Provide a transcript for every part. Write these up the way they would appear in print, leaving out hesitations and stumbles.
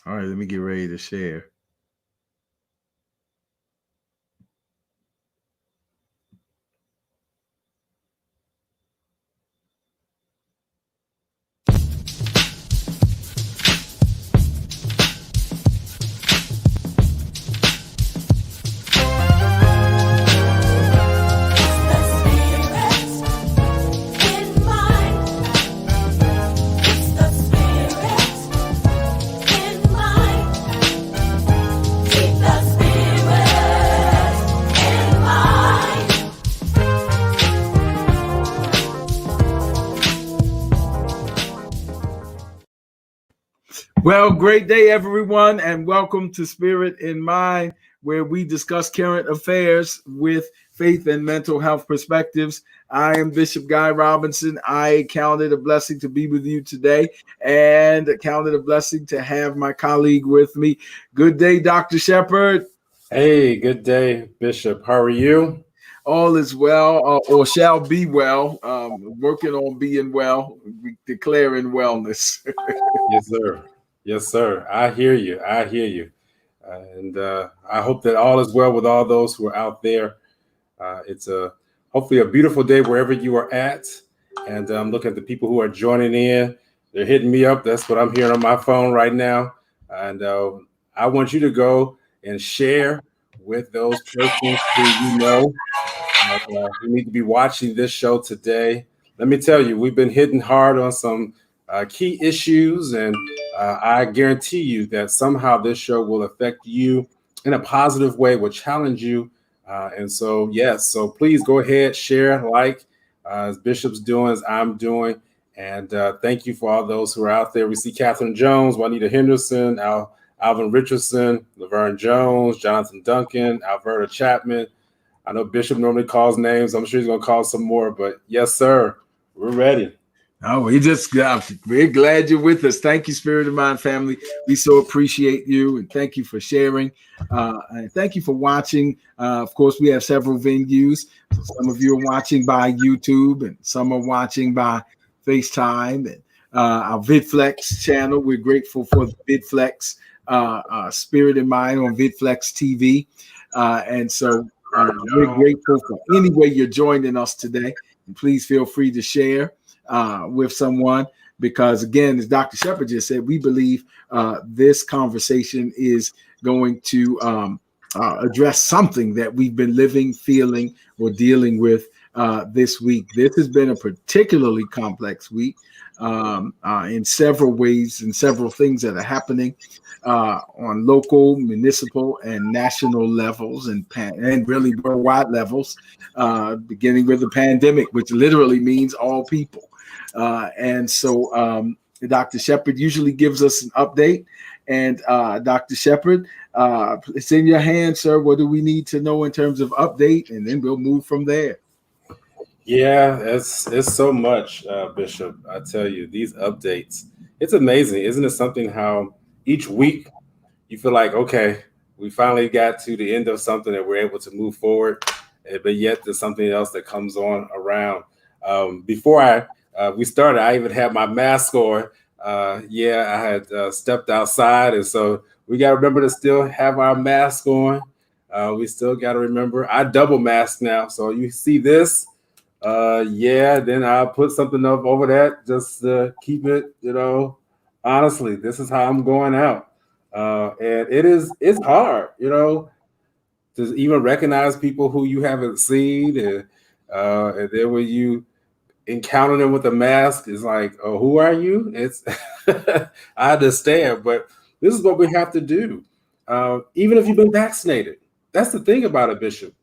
All right, let me get ready to share. Well, great day, everyone, and welcome to Spirit in Mind, where we discuss current affairs with faith and mental health perspectives. I am Bishop Guy Robinson. I count it a blessing to be with you today, and count it a blessing to have my colleague with me. Good day, Dr. Shepard. Hey, good day, Bishop. How are you? All is well, or shall be well. Working on being well, declaring wellness. Yes, sir. Yes, sir. I hear you. I hear you. And I hope that all is well with all those who are out there. It's hopefully a beautiful day wherever you are at. And I'm looking at the people who are joining in. They're hitting me up. That's what I'm hearing on my phone right now. And I want you to go and share with those persons who you know who need to be watching this show today. Let me tell you, we've been hitting hard on some key issues, and I guarantee you that somehow this show will affect you in a positive way, will challenge you. And so, yes, so please go ahead, share, like, as Bishop's doing, as I'm doing. And thank you for all those who are out there. We see Catherine Jones, Juanita Henderson, Alvin Richardson, Laverne Jones, Jonathan Duncan, Alberta Chapman. I know Bishop normally calls names. I'm sure he's going to call some more, but yes, sir, we're ready. Oh, we're glad you're with us. Thank you, Spirit of Mind family. We so appreciate you, and thank you for sharing. And thank you for watching. Of course, we have several venues. Some of you are watching by YouTube, and some are watching by FaceTime and our VidFlex channel. We're grateful for the VidFlex Spirit in Mind on VidFlex TV. And so we're grateful for any way you're joining us today. And please feel free to share with someone, because again, as Dr. Shepard just said, we believe this conversation is going to address something that we've been living, feeling, or dealing with this week. This has been a particularly complex week in several ways, and several things that are happening on local, municipal, and national levels, and really worldwide levels, beginning with the pandemic, which literally means all people. And so Dr. Shepard usually gives us an update. And Dr. Shepard, it's in your hands, sir. What do we need to know in terms of update? And then we'll move from there. Yeah, it's so much, Bishop. I tell you, these updates, it's amazing. Isn't it something how each week you feel like, okay, we finally got to the end of something and we're able to move forward, but yet there's something else that comes on around. Before we started, I even had my mask on. I had stepped outside, and so we got to remember to still have our mask on. We still got to remember. I double mask now, so you see this. Then I'll put something up over that just to keep it, honestly, this is how I'm going out. And it's hard, to even recognize people who you haven't seen. And then when you encounter them with a mask, it's like, oh, who are you? It's I understand, but this is what we have to do. Even if you've been vaccinated. That's the thing about it, Bishop.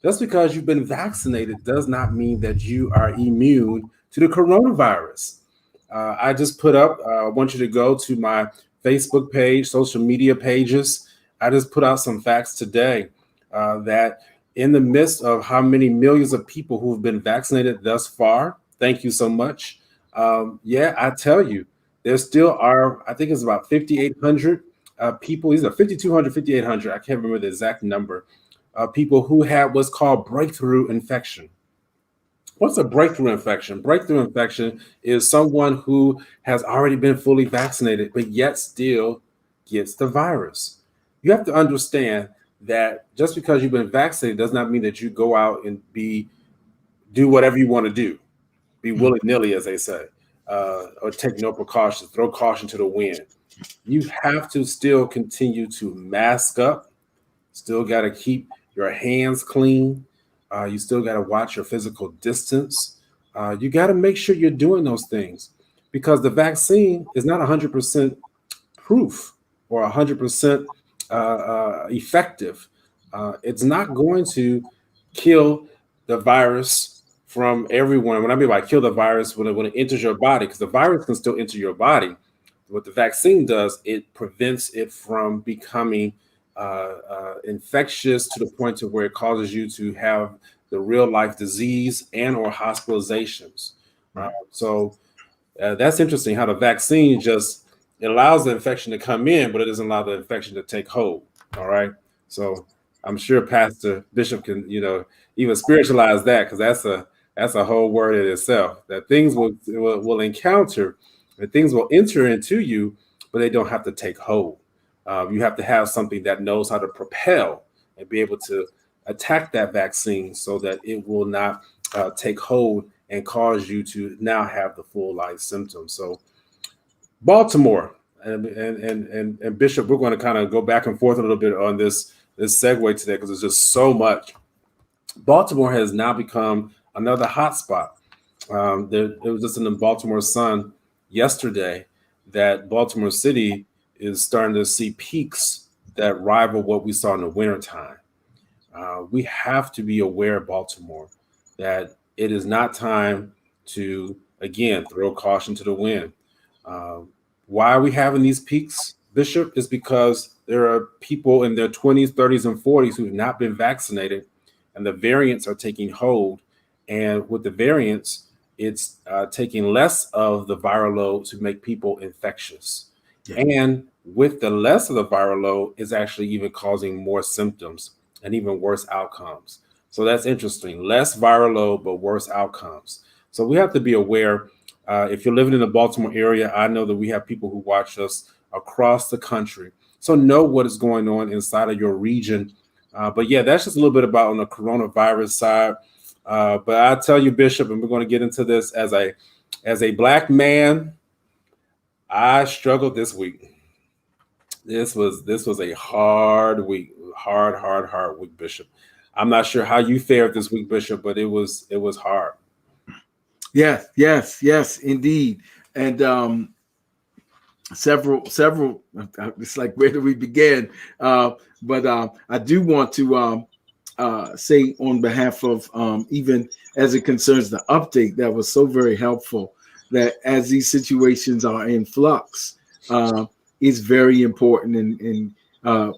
Just because you've been vaccinated does not mean that you are immune to the coronavirus. I just put up, I want you to go to my Facebook page, social media pages. I just put out some facts today that in the midst of how many millions of people who have been vaccinated thus far, thank you so much. I tell you, there still are, I think it's about 5,800 people. These are 5,200, 5,800. I can't remember the exact number. People who had what's called breakthrough infection. What's a breakthrough infection? Breakthrough infection is someone who has already been fully vaccinated, but yet still gets the virus. You have to understand that just because you've been vaccinated does not mean that you go out and do whatever you want to do, be willy-nilly, as they say, or take no precautions, throw caution to the wind. You have to still continue to mask up, still got to keep your hands clean. You still got to watch your physical distance. You got to make sure you're doing those things, because the vaccine is not 100% proof or 100% effective. It's not going to kill the virus from everyone. When I mean by kill the virus, when it enters your body, because the virus can still enter your body. What the vaccine does, it prevents it from becoming infectious to the point to where it causes you to have the real life disease and or hospitalizations. So that's interesting how the vaccine just allows the infection to come in, but it doesn't allow the infection to take hold. All right. So I'm sure Pastor Bishop can, even spiritualize that, because that's a whole word in itself, that things will encounter and things will enter into you, but they don't have to take hold. You have to have something that knows how to propel and be able to attack that vaccine so that it will not take hold and cause you to now have the full life symptoms. So Baltimore and Bishop, we're going to kind of go back and forth a little bit on this segue today, because there's just so much. Baltimore has now become another hotspot. It was just in the Baltimore Sun yesterday that Baltimore City is starting to see peaks that rival what we saw in the wintertime. We have to be aware, Baltimore, that it is not time to, again, throw caution to the wind. Why are we having these peaks, Bishop? Is because there are people in their 20s, 30s, and 40s who have not been vaccinated, and the variants are taking hold. And with the variants, it's taking less of the viral load to make people infectious. Yeah. And with the less of the viral load, is actually even causing more symptoms and even worse outcomes. So that's interesting. Less viral load, but worse outcomes. So we have to be aware. If you're living in the Baltimore area, I know that we have people who watch us across the country. So know what is going on inside of your region. But yeah, that's just a little bit about on the coronavirus side. But I'll tell you, Bishop, and we're going to get into this as a Black man, I struggled this week. This was a hard week, hard week, Bishop. I'm not sure how you fared this week, Bishop, but it was hard. Yes, indeed. And several, it's like, where do we begin? But I do want to say on behalf of, even as it concerns the update that was so very helpful, that as these situations are in flux, is very important. And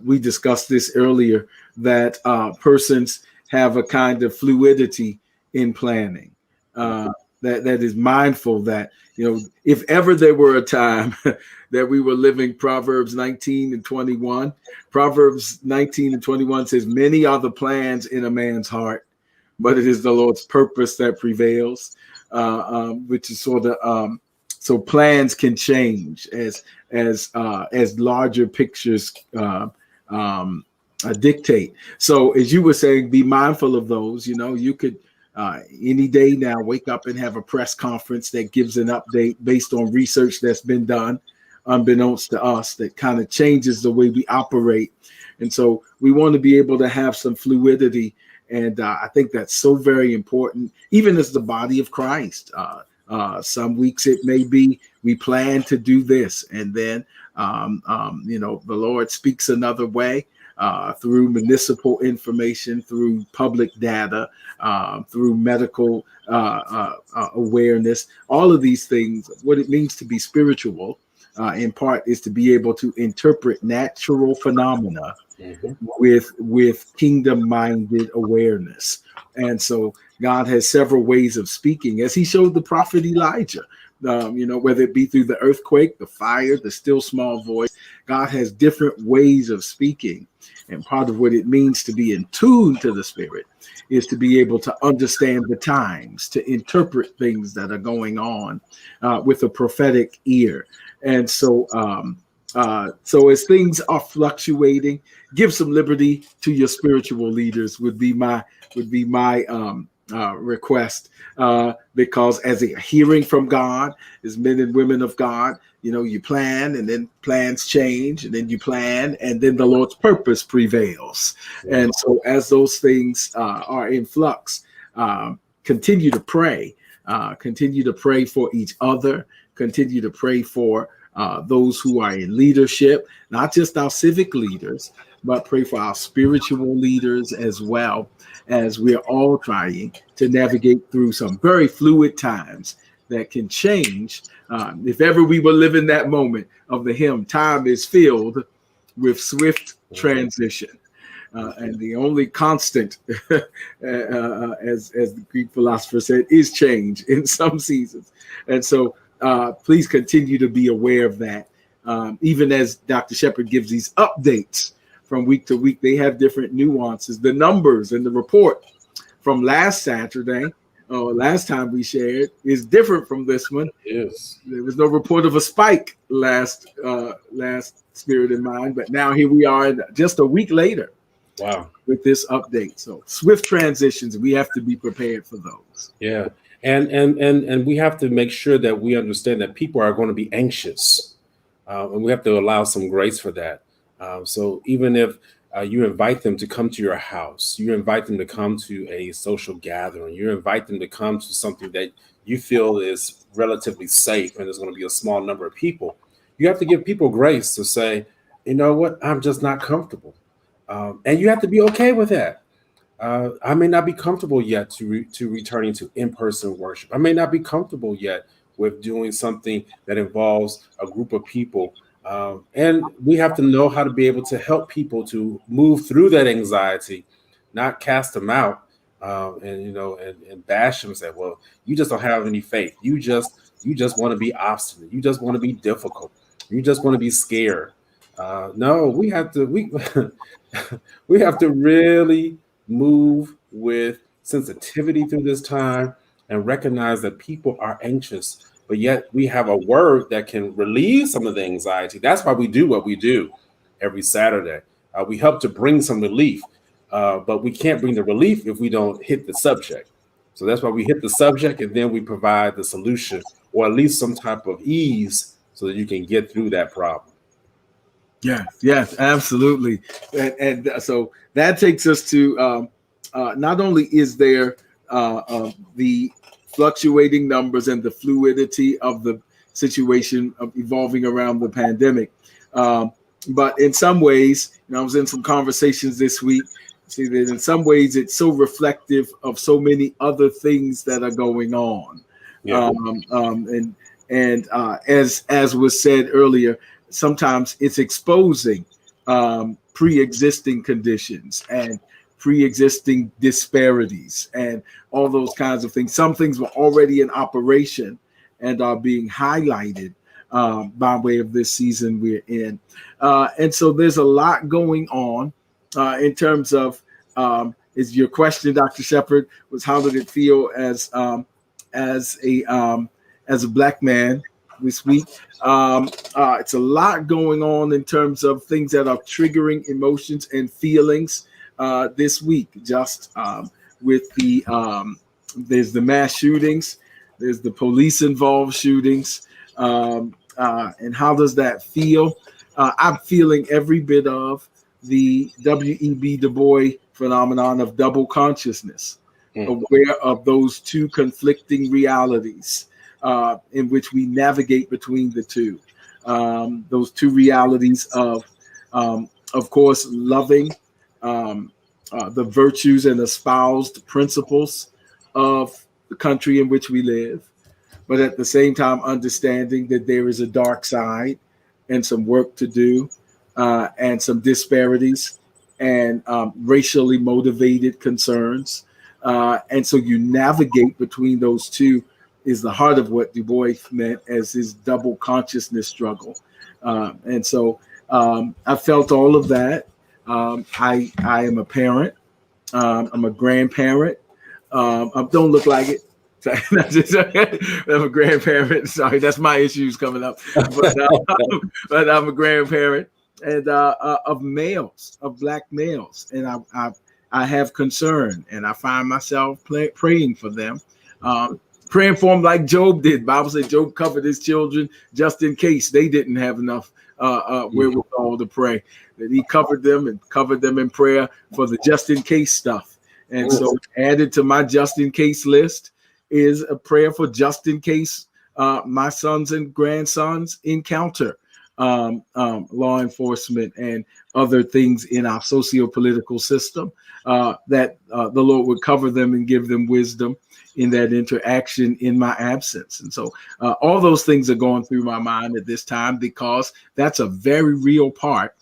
we discussed this earlier, that persons have a kind of fluidity in planning. That is mindful that, if ever there were a time that we were living Proverbs 19 and 21, Proverbs 19 and 21 says, many are the plans in a man's heart, but it is the Lord's purpose that prevails, which is sort of, so plans can change as larger pictures dictate. So as you were saying, be mindful of those. You could any day now wake up and have a press conference that gives an update based on research that's been done, unbeknownst to us, that kind of changes the way we operate. And so we want to be able to have some fluidity. And I think that's so very important, even as the body of Christ. Some weeks it may be we plan to do this, and then the Lord speaks another way, through municipal information, through public data, through medical awareness. All of these things, what it means to be spiritual, in part, is to be able to interpret natural phenomena with kingdom-minded awareness. And so God has several ways of speaking, as he showed the prophet Elijah, whether it be through the earthquake, the fire, the still small voice. God has different ways of speaking. And part of what it means to be in tune to the Spirit is to be able to understand the times, to interpret things that are going on with a prophetic ear. And so So as things are fluctuating, give some liberty to your spiritual leaders would be my request, because as a hearing from God, as men and women of God, you plan, and then plans change, and then you plan, and then the Lord's purpose prevails. Yeah. And so as those things are in flux, continue to pray. Continue to pray for each other. Continue to pray for those who are in leadership, not just our civic leaders, but pray for our spiritual leaders as well, as we're all trying to navigate through some very fluid times that can change. If ever we were living that moment of the hymn, time is filled with swift transition. And the only constant, as the Greek philosopher said, is change in some seasons. And so please continue to be aware of that. Even as Dr. Shepherd gives these updates from week to week, they have different nuances. The numbers in the report from last Saturday, last time we shared, is different from this one. Yes. There was no report of a spike last Spirit in Mind, but now here we are just a week later. Wow. With this update. So swift transitions, we have to be prepared for those. Yeah. And we have to make sure that we understand that people are going to be anxious, and we have to allow some grace for that. So even if you invite them to come to your house, you invite them to come to a social gathering, you invite them to come to something that you feel is relatively safe and there's going to be a small number of people, you have to give people grace to say, you know what, I'm just not comfortable. And you have to be okay with that. I may not be comfortable yet to returning to in-person worship. I may not be comfortable yet with doing something that involves a group of people. And we have to know how to be able to help people to move through that anxiety, not cast them out, and bash them and say, well, you just don't have any faith. You just want to be obstinate. You just want to be difficult. You just want to be scared. No, we have to we have to really move with sensitivity through this time and recognize that people are anxious, but yet we have a word that can relieve some of the anxiety. That's why we do what we do every Saturday. We help to bring some relief, but we can't bring the relief if we don't hit the subject. So that's why we hit the subject, and then we provide the solution, or at least some type of ease, so that you can get through that problem. Yes, absolutely. And so that takes us to not only is there the fluctuating numbers and the fluidity of the situation of evolving around the pandemic, but in some ways, I was in some conversations this week, see that in some ways it's so reflective of so many other things that are going on. Yeah. As was said earlier, sometimes it's exposing pre-existing conditions and pre-existing disparities and all those kinds of things. Some things were already in operation and are being highlighted by way of this season we're in. And so there's a lot going on in terms of, is your question, Dr. Shepherd, was how did it feel as a Black man this week? It's a lot going on in terms of things that are triggering emotions and feelings this week. Just with there's the mass shootings, there's the police involved shootings, and how does that feel? I'm feeling every bit of the W.E.B. Du Bois phenomenon of double consciousness, aware of those two conflicting realities. In which we navigate between the two, those two realities of course, loving the virtues and espoused principles of the country in which we live, but at the same time understanding that there is a dark side and some work to do, and some disparities and racially motivated concerns. And so you navigate between those two is the heart of what Du Bois meant as his double consciousness struggle. And so I felt all of that. I am a parent. I'm a grandparent. I don't look like it. I'm a grandparent. Sorry, that's my issues coming up. But I'm a grandparent and of males, of black males, and I have concern, and I find myself praying for them, praying for them like Job did. Bible said Job covered his children just in case they didn't have enough wherewithal to pray. That he covered them and covered them in prayer for the just in case stuff. And so added to my just in case list is a prayer for just in case my sons and grandsons encounter law enforcement and other things in our socio-political system, that the Lord would cover them and give them wisdom in that interaction in my absence. And so all those things are going through my mind at this time, because that's a very real part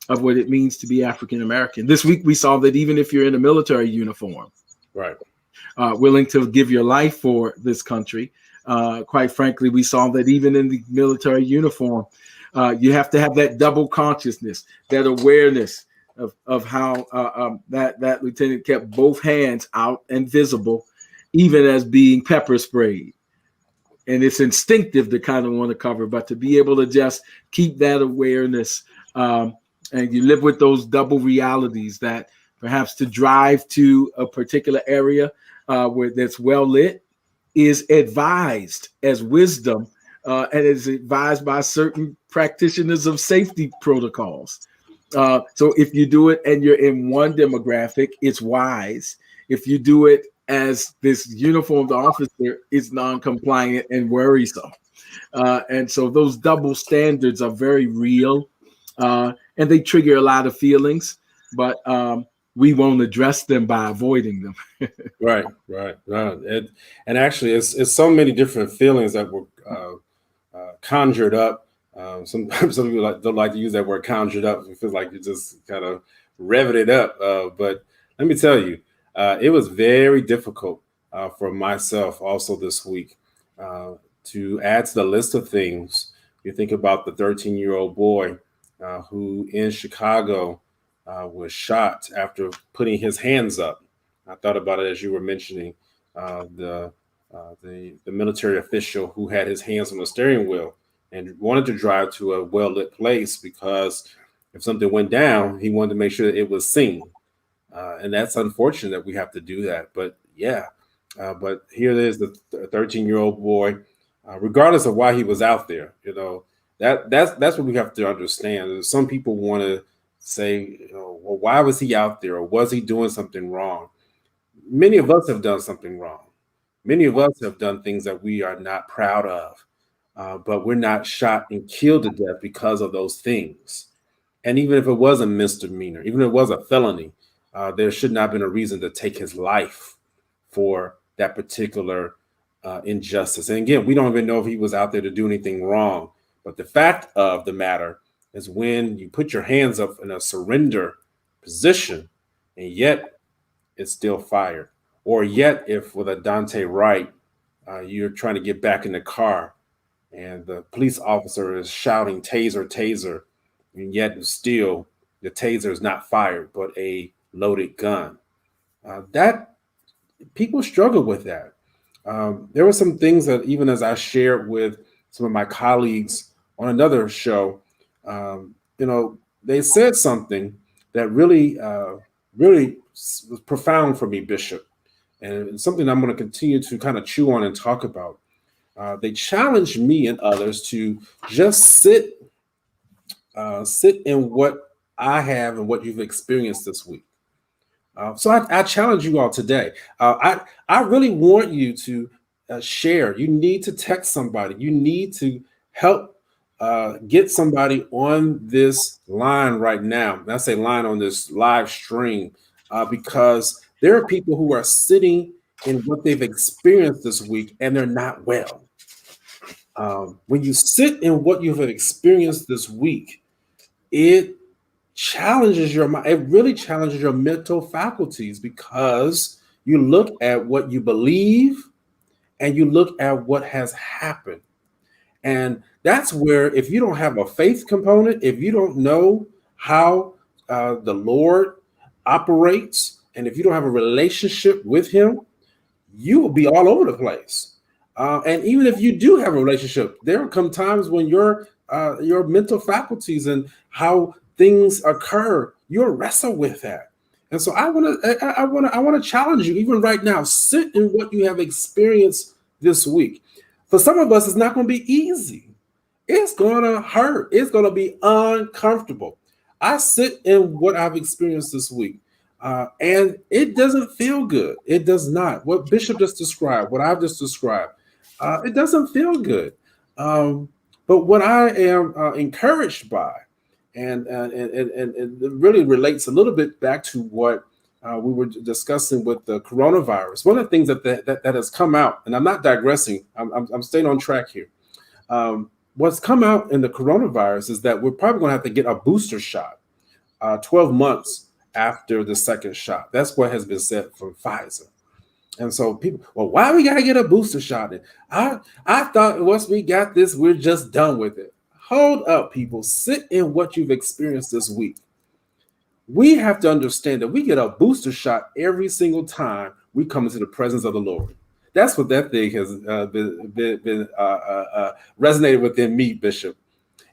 of what it means to be African American. This week we saw that even if you're in a military uniform, right, willing to give your life for this country, quite frankly, we saw that even in the military uniform, you have to have that double consciousness, that awareness of how that lieutenant kept both hands out and visible, even as being pepper sprayed. And it's instinctive to kind of want to cover, but to be able to just keep that awareness, and you live with those double realities, that perhaps to drive to a particular area where that's well lit is advised as wisdom, and is advised by certain practitioners of safety protocols. So if you do it and you're in one demographic, it's wise. If you do it as this uniformed officer, it's non-compliant and worrisome. And so those double standards are very real, and they trigger a lot of feelings, but we won't address them by avoiding them. Right. And actually, it's so many different feelings that were conjured up. Some people don't like to use that word conjured up. It feels like you just kind of revving it up. But let me tell you, it was very difficult for myself also this week to add to the list of things. You think about the 13-year-old boy who in Chicago was shot after putting his hands up. I thought about it as you were mentioning the military official who had his hands on the steering wheel and wanted to drive to a well-lit place because if something went down, he wanted to make sure that it was seen. And that's unfortunate that we have to do that. But yeah, but here it is, the 13-year-old boy, regardless of why he was out there, that's what we have to understand. Some people want to say, well, why was he out there, or was he doing something wrong? Many of us have done something wrong. Many of us have done things that we are not proud of, but we're not shot and killed to death because of those things. And even if it was a misdemeanor, even if it was a felony, there should not have been a reason to take his life for that particular injustice. And again, we don't even know if he was out there to do anything wrong. But the fact of the matter is, when you put your hands up in a surrender position, and yet it's still fired, or yet if with a Dante Wright, you're trying to get back in the car and the police officer is shouting taser, taser, and yet still the taser is not fired, but a loaded gun. That people struggle with that. There were some things that even as I shared with some of my colleagues on another show, they said something that really was profound for me, Bishop, and something I'm going to continue to kind of chew on and talk about. They challenged me and others to just sit in what I have and what you've experienced this week. So I challenge you all today. I really want you to share. You need to text somebody. You need to help get somebody on this line right now. I say line, on this live stream, because there are people who are sitting in what they've experienced this week and they're not well. When you sit in what you've experienced this week, it challenges your mind. It really challenges your mental faculties, because you look at what you believe and you look at what has happened. And that's where, if you don't have a faith component, if you don't know how the Lord operates, and if you don't have a relationship with him, you will be all over the place. And even if you do have a relationship, there will come times when your mental faculties and how things occur, you'll wrestle with that. And so I want to challenge you, even right now. Sit in what you have experienced this week. For some of us, it's not going to be easy. It's going to hurt. It's going to be uncomfortable. I sit in what I've experienced this week, and it doesn't feel good. It does not. What Bishop just described, what I've just described, it doesn't feel good. But what I am encouraged by, and it really relates a little bit back to what we were discussing with the coronavirus. One of the things that has come out, and I'm not digressing, I'm staying on track here. What's come out in the coronavirus is that we're probably going to have to get a booster shot 12 months after the second shot. That's what has been said from Pfizer. And so people, well, why we got to get a booster shot? I thought once we got this, we're just done with it. Hold up, people. Sit in what you've experienced this week. We have to understand that we get a booster shot every single time we come into the presence of the Lord. That's what that thing has been resonated within me, Bishop,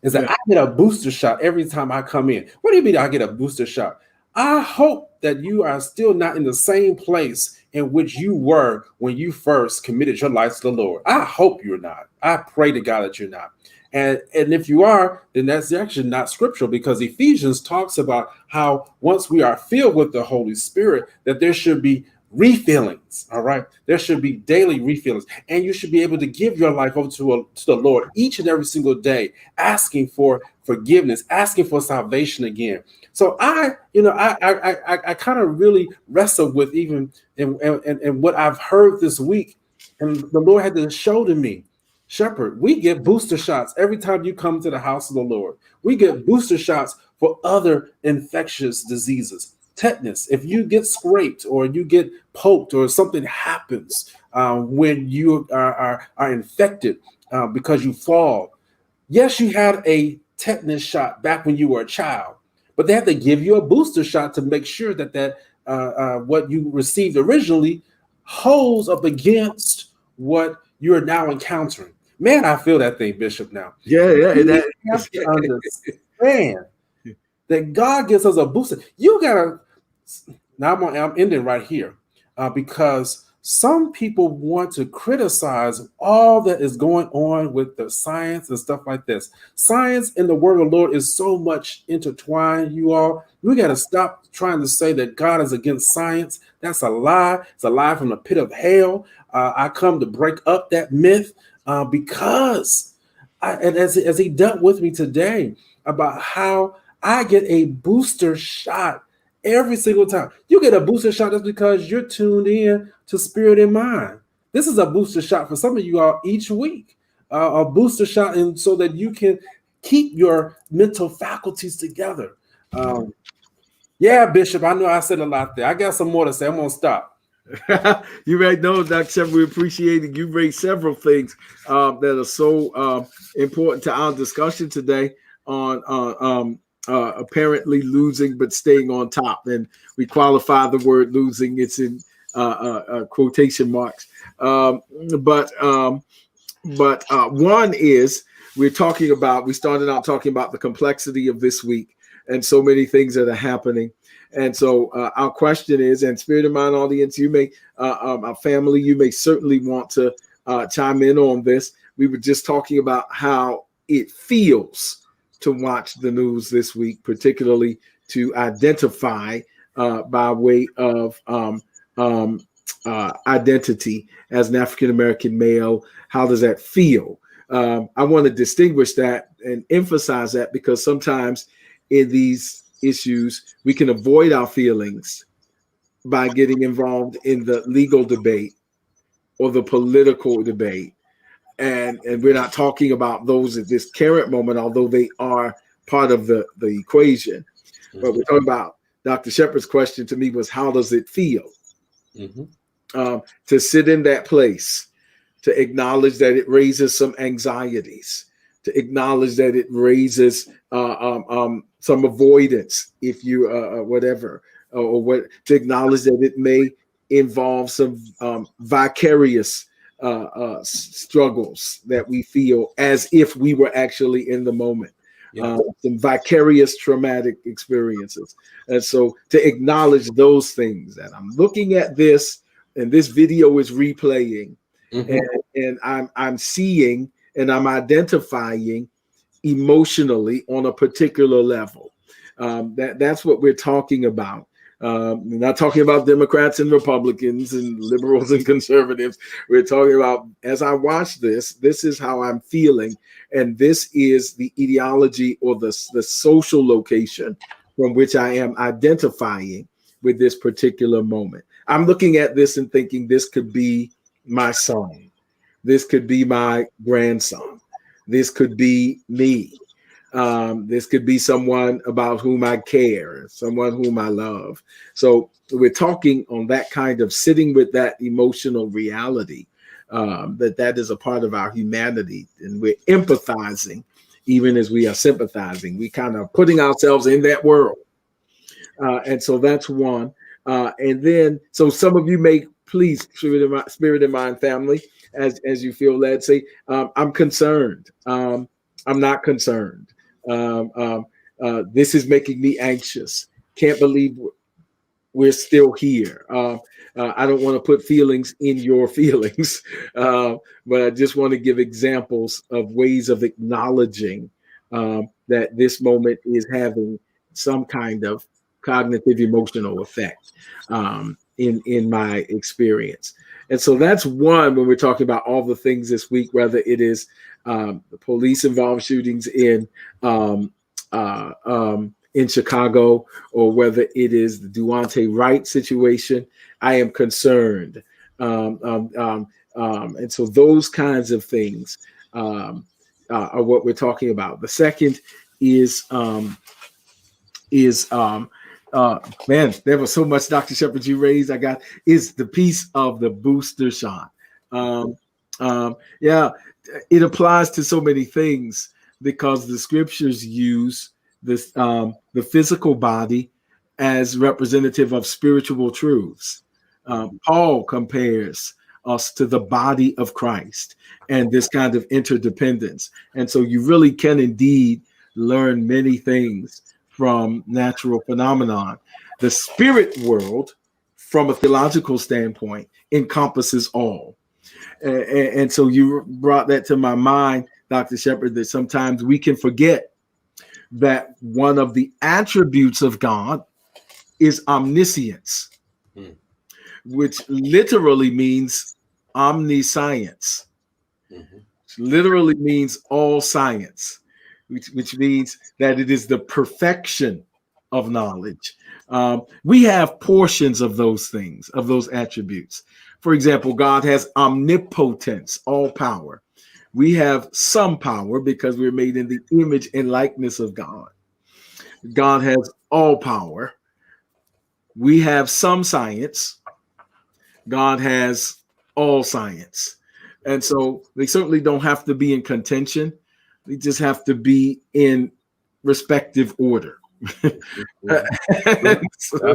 is that I get a booster shot every time I come in. What do you mean I get a booster shot? I hope that you are still not in the same place in which you were when you first committed your life to the Lord. I hope you're not. I pray to God that you're not. And if you are, then that's actually not scriptural, because Ephesians talks about how once we are filled with the Holy Spirit, that there should be refillings. All right. There should be daily refillings, and you should be able to give your life over to the Lord each and every single day, asking for forgiveness, asking for salvation again. So I kind of really wrestled with even and what I've heard this week, and the Lord had to show to me, Shepherd, we get booster shots every time you come to the house of the Lord. We get booster shots for other infectious diseases. Tetanus, if you get scraped or you get poked or something happens when you are infected because you fall. Yes, you had a tetanus shot back when you were a child, but they have to give you a booster shot to make sure that what you received originally holds up against what you're now encountering. Man, I feel that thing, Bishop, now. Yeah. You have to understand that God gives us a booster. You gotta. Now I'm ending right here because some people want to criticize all that is going on with the science and stuff like this. Science and the word of the Lord is so much intertwined, you all. We got to stop trying to say that God is against science. That's a lie. It's a lie from the pit of hell. I come to break up that myth because as he dealt with me today about how I get a booster shot every single time. You get a booster shot just because you're tuned in to Spirit and Mind. This is a booster shot for some of you all each week, a booster shot, and so that you can keep your mental faculties together. Yeah, Bishop, I know I said a lot there. I got some more to say. I'm going to stop. You right, no, Dr. Shepard, we appreciate it. You raised several things that are so important to our discussion today on apparently losing but staying on top, and we qualify the word losing. It's in quotation marks, but one is we started out talking about the complexity of this week and so many things that are happening. And so our question is, and Spirit of Mind audience, you may, our family, you may certainly want to chime in on this. We were just talking about how it feels to watch the news this week, particularly to identify by way of identity as an African-American male. How does that feel? I want to distinguish that and emphasize that, because sometimes in these issues, we can avoid our feelings by getting involved in the legal debate or the political debate. And we're not talking about those at this current moment, although they are part of the equation. Mm-hmm. But we're talking about Dr. Shepard's question to me was, how does it feel to sit in that place, to acknowledge that it raises some anxieties, to acknowledge that it raises some avoidance, if you whatever, or what, to acknowledge that it may involve some vicarious struggles that we feel as if we were actually in the moment. Some vicarious traumatic experiences. And so to acknowledge those things, that I'm looking at this and this video is replaying, and I'm seeing and I'm identifying emotionally on a particular level. That's what we're talking about. We're not talking about Democrats and Republicans and liberals and conservatives. We're talking about, as I watch this is how I'm feeling. And this is the ideology or the social location from which I am identifying with this particular moment. I'm looking at this and thinking this could be my son. This could be my grandson. This could be me. This could be someone about whom I care, someone whom I love. So we're talking on that kind of sitting with that emotional reality, that is a part of our humanity, and we're empathizing even as we are sympathizing. We kind of putting ourselves in that world. And so that's one. And then, so some of you may, please, spirit in mind family, as you feel led, say, I'm concerned. I'm not concerned. This is making me anxious. Can't believe we're still here. I don't want to put feelings in your feelings, but I just want to give examples of ways of acknowledging that this moment is having some kind of cognitive emotional effect in my experience. And so that's one when we're talking about all the things this week, whether it is the police-involved shootings in Chicago, or whether it is the Duante Wright situation. I am concerned, and so those kinds of things are what we're talking about. The second is man, there was so much, Dr. Shepherd, you raised. Is the piece of the booster shot. Yeah, it applies to so many things because the scriptures use this the physical body as representative of spiritual truths. Paul compares us to the body of Christ and this kind of interdependence. And so you really can indeed learn many things from natural phenomenon. The spirit world, from a theological standpoint, encompasses all. And so you brought that to my mind, Dr. Shepherd, that sometimes we can forget that one of the attributes of God is omniscience, which literally means omniscience, which literally means all science, which means that it is the perfection of knowledge. We have portions of those things, of those attributes. For example, God has omnipotence, all power. We have some power because we're made in the image and likeness of God. God has all power. We have some science. God has all science. And so they certainly don't have to be in contention. They just have to be in respective order. So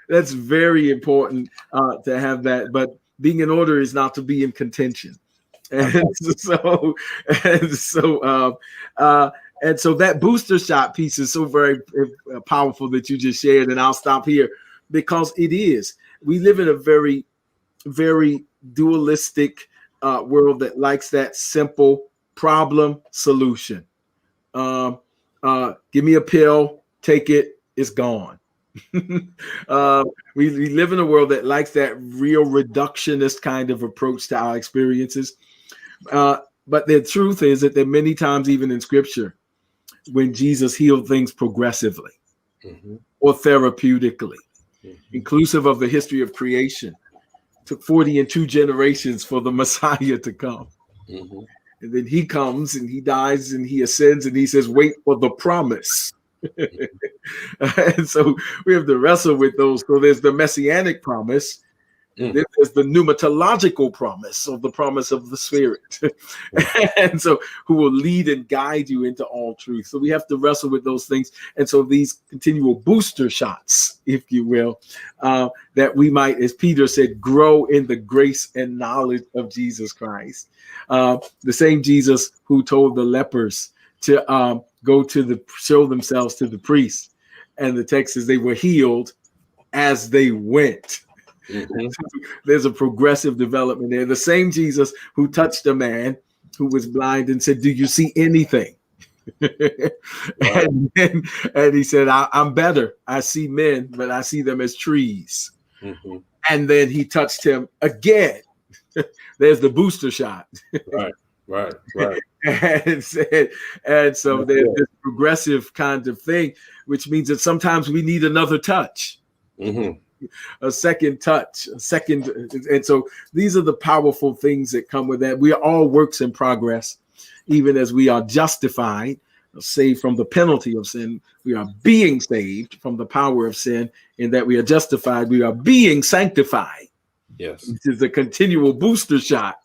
that's very important to have that. But being in order is not to be in contention. And so that booster shot piece is so very powerful that you just shared. And I'll stop here because it is. We live in a very, very dualistic world that likes that simple problem solution. Give me a pill, take it, it's gone. We live in a world that likes that real reductionist kind of approach to our experiences. But the truth is that there are many times, even in scripture, when Jesus healed things progressively or therapeutically, inclusive of the history of creation. It took 42 generations for the Messiah to come. And then he comes and he dies and he ascends and he says, wait for the promise. And so we have to wrestle with those. So there's the messianic promise, This is the pneumatological promise, or the promise of the Spirit. And so, who will lead and guide you into all truth. So we have to wrestle with those things. And so these continual booster shots, if you will, that we might, as Peter said, grow in the grace and knowledge of Jesus Christ. The same Jesus who told the lepers to go to show themselves to the priest. And the text says they were healed as they went. Mm-hmm. There's a progressive development there. The same Jesus who touched a man who was blind and said, "Do you see anything?" Right. and he said, I'm better. I see men, but I see them as trees. Mm-hmm. And then he touched him again. There's the booster shot. Right. and so there's this progressive kind of thing, which means that sometimes we need another touch. Mm-hmm. A second touch, and so these are the powerful things that come with that. We are all works in progress, even as we are justified, saved from the penalty of sin. We are being saved from the power of sin, in that we are justified. We are being sanctified. Yes, which is a continual booster shot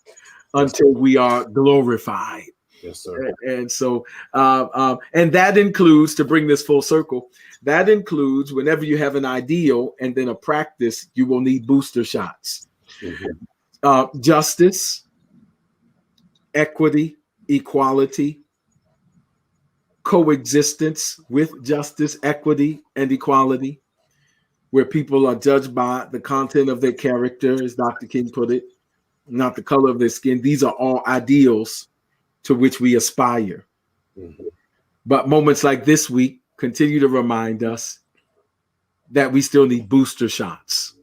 until we are glorified. Yes, sir. And so, and that includes, to bring this full circle, that includes whenever you have an ideal and then a practice, you will need booster shots. Mm-hmm. Justice, equity, equality, coexistence with justice, equity, and equality, where people are judged by the content of their character, as Dr. King put it, not the color of their skin. These are all ideals to which we aspire. Mm-hmm. But moments like this week continue to remind us that we still need booster shots,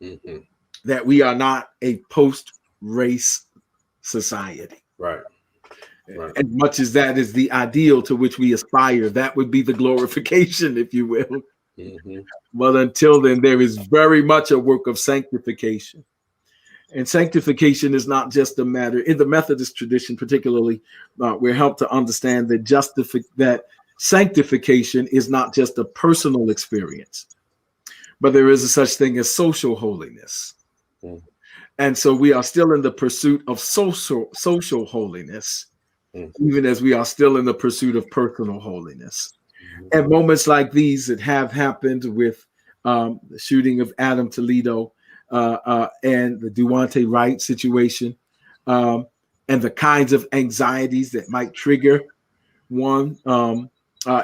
mm-hmm. that we are not a post-race society. Right. And much as that is the ideal to which we aspire, that would be the glorification, if you will. Mm-hmm. But until then, there is very much a work of sanctification. And sanctification is not just a matter, in the Methodist tradition particularly, we're helped to understand that sanctification is not just a personal experience, but there is a such thing as social holiness. Mm. And so we are still in the pursuit of social holiness, even as we are still in the pursuit of personal holiness. Mm-hmm. And moments like these that have happened with the shooting of Adam Toledo, and the Duante Wright situation, and the kinds of anxieties that might trigger one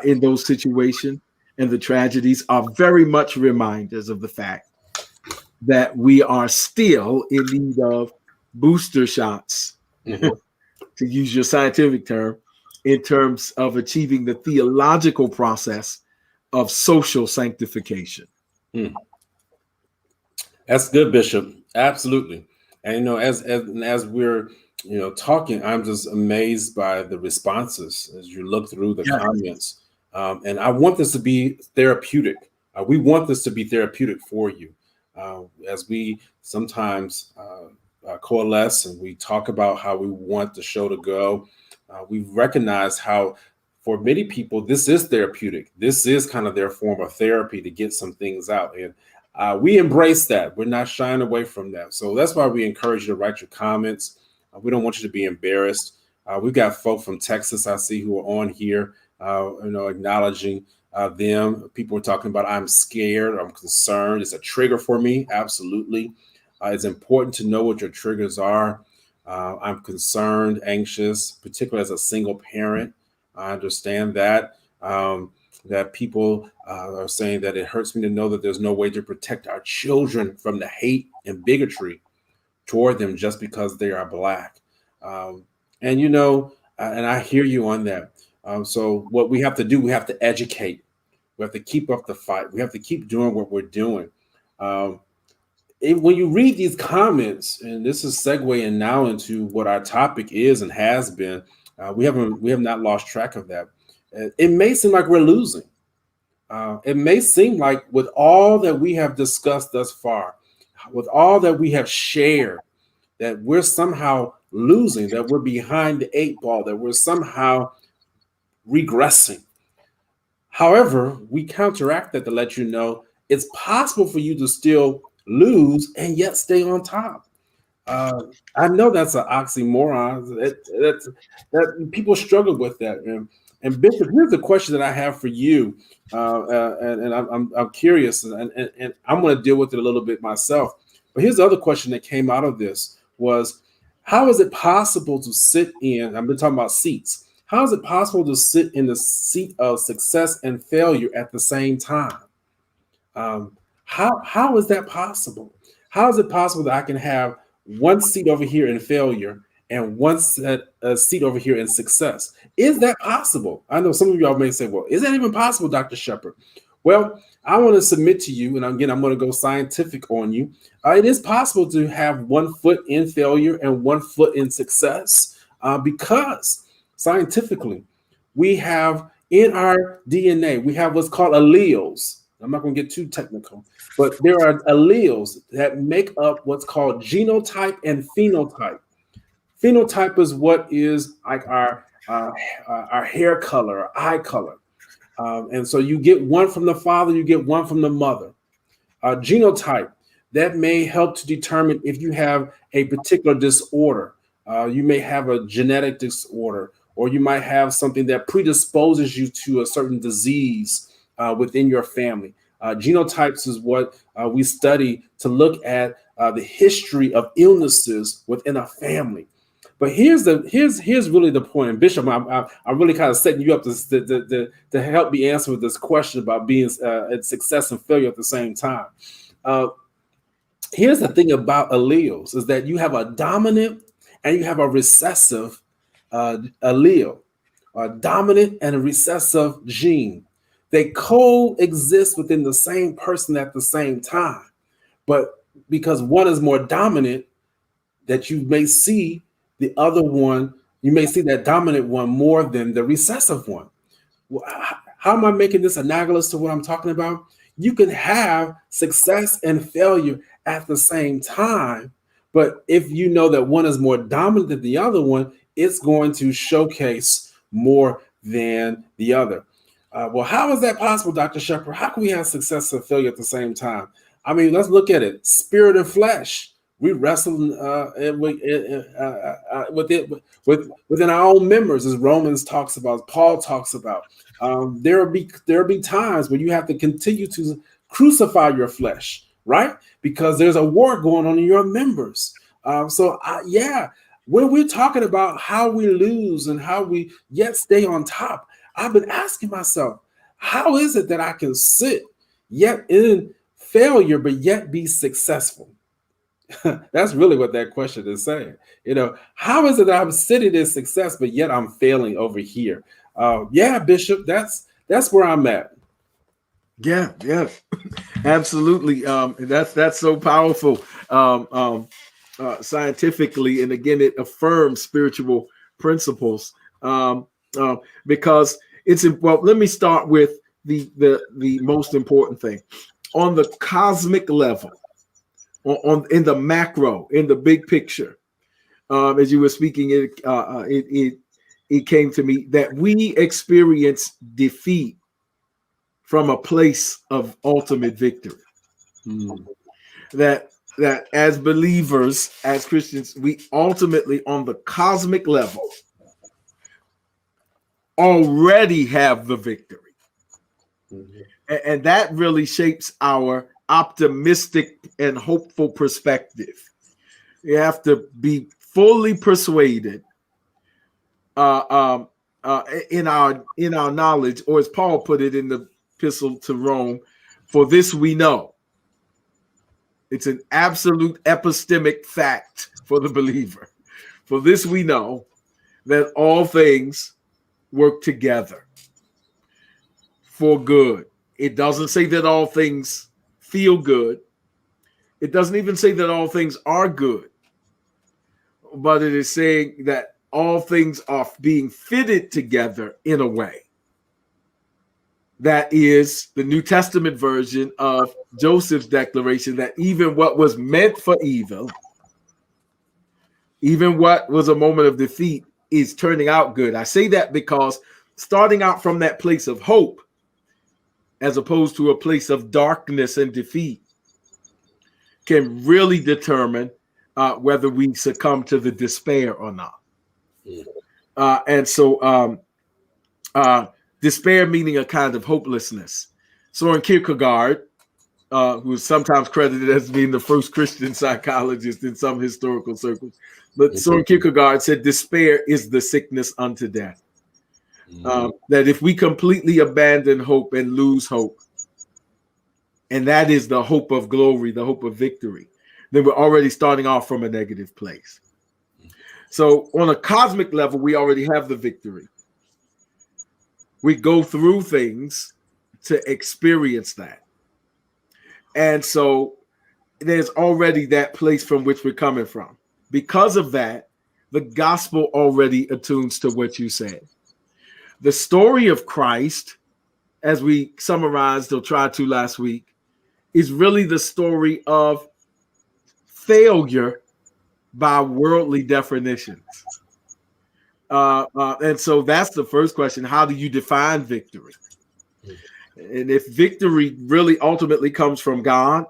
in those situations, and the tragedies are very much reminders of the fact that we are still in need of booster shots, mm-hmm. to use your scientific term, in terms of achieving the theological process of social sanctification. Mm. That's good, Bishop. Absolutely. And as we're talking, I'm just amazed by the responses as you look through the comments. And I want this to be therapeutic. We want this to be therapeutic for you, as we sometimes coalesce and we talk about how we want the show to go. We recognize how, for many people, this is therapeutic. This is kind of their form of therapy to get some things out. And we embrace that. We're not shying away from that. So that's why we encourage you to write your comments. We don't want you to be embarrassed. We've got folk from Texas, I see, who are on here, acknowledging them. People are talking about, I'm scared, I'm concerned. It's a trigger for me. Absolutely. It's important to know what your triggers are. I'm concerned, anxious, particularly as a single parent. I understand that. That people are saying that it hurts me to know that there's no way to protect our children from the hate and bigotry toward them just because they are Black. And I hear you on that. So what we have to do, we have to educate. We have to keep up the fight. We have to keep doing what we're doing. When you read these comments, and this is segueing now into what our topic is and has been, we have not lost track of that. It may seem like we're losing. It may seem like, with all that we have discussed thus far, with all that we have shared, that we're somehow losing, that we're behind the 8 ball, that we're somehow regressing. However, we counteract that to let you know it's possible for you to still lose, and yet stay on top. I know that's an oxymoron. That people struggle with that. And Bishop, here's the question that I have for you, and I'm curious, and I'm going to deal with it a little bit myself. But here's the other question that came out of this was, how is it possible to sit in? I've been talking about seats. How is it possible to sit in the seat of success and failure at the same time? How is that possible? How is it possible that I can have one seat over here in failure and one seat over here in success? Is that possible? I know some of y'all may say, well, is that even possible, Dr. Shepard? Well, I want to submit to you, and again, I'm going to go scientific on you. It is possible to have one foot in failure and one foot in success because scientifically, we have in our DNA, we have what's called alleles. I'm not going to get too technical, but there are alleles that make up what's called genotype and phenotype. Phenotype is what is like our hair color, our eye color. And so you get one from the father, you get one from the mother. Genotype, that may help to determine if you have a particular disorder. You may have a genetic disorder, or you might have something that predisposes you to a certain disease within your family. Genotypes is what we study to look at the history of illnesses within a family. But here's really the point. And Bishop, I'm really kind of setting you up to help me answer with this question about being success and failure at the same time. Here's the thing about alleles is that you have a dominant and you have a recessive allele, a dominant and a recessive gene. They coexist within the same person at the same time. But because one is more dominant, that you may see the other one, you may see that dominant one more than the recessive one. How am I making this analogous to what I'm talking about? You can have success and failure at the same time, but if you know that one is more dominant than the other one, it's going to showcase more than the other. Well, how is that possible, Dr. Shepard? How can we have success and failure at the same time? I mean, let's look at it. Spirit and flesh. We wrestle within our own members, as Romans talks about, Paul talks about. There'll be times when you have to continue to crucify your flesh, right? Because there's a war going on in your members. When we're talking about how we lose and how we yet stay on top, I've been asking myself, how is it that I can sit yet in failure, but yet be successful? That's really what that question is saying. How is it that I'm sitting in success, but yet I'm failing over here? Bishop, that's where I'm at. Yeah, absolutely. That's so powerful scientifically, and again, it affirms spiritual principles because it's well. Let me start with the most important thing on the cosmic level. In the macro, in the big picture, as you were speaking, it came to me that we experience defeat from a place of ultimate victory. That as believers, as Christians, we ultimately, on the cosmic level, already have the victory, and that really shapes our optimistic and hopeful perspective. You have to be fully persuaded in our knowledge, or as Paul put it in the epistle to Rome, for this we know. It's an absolute epistemic fact for the believer. For this we know, that all things work together for good. It doesn't say that all things feel good. It doesn't even say that all things are good, but it is saying that all things are being fitted together in a way. That is the New Testament version of Joseph's declaration that even what was meant for evil, even what was a moment of defeat, is turning out good. I say that because starting out from that place of hope, as opposed to a place of darkness and defeat, can really determine whether we succumb to the despair or not. And so despair meaning a kind of hopelessness. Soren Kierkegaard, who is sometimes credited as being the first Christian psychologist in some historical circles, but Soren Kierkegaard said despair is the sickness unto death. That if we completely abandon hope and lose hope, and that is the hope of glory, the hope of victory, then we're already starting off from a negative place. So on a cosmic level, we already have the victory. We go through things to experience that. And so there's already that place from which we're coming from. Because of that, the gospel already attunes to what you said. The story of Christ, as we summarized or tried to last week, is really the story of failure by worldly definitions. And so that's the first question. How do you define victory? And if victory really ultimately comes from God,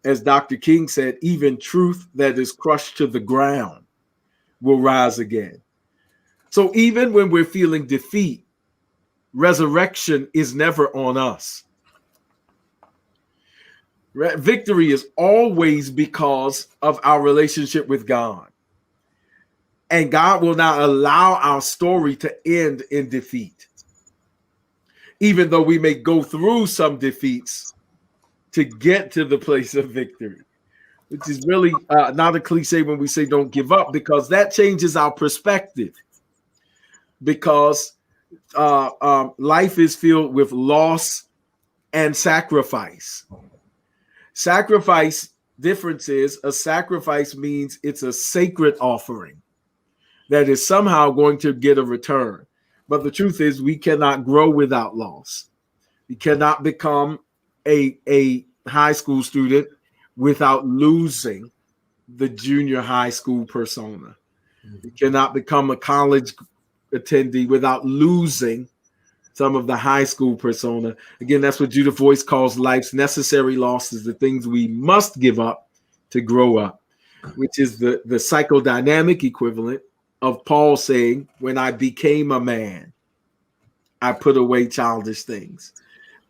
as Dr. King said, even truth that is crushed to the ground will rise again. So even when we're feeling defeat, resurrection is never on us. Victory is always because of our relationship with God. And God will not allow our story to end in defeat. Even though we may go through some defeats to get to the place of victory, which is really not a cliche when we say don't give up, because that changes our perspective. Because life is filled with loss and sacrifice. Sacrifice difference is a sacrifice means it's a sacred offering that is somehow going to get a return. But the truth is we cannot grow without loss. We cannot become a high school student without losing the junior high school persona. We cannot become a college attendee without losing some of the high school persona. Again, that's what Judith Voice calls life's necessary losses, the things we must give up to grow up, which is the psychodynamic equivalent of Paul saying, when I became a man, I put away childish things.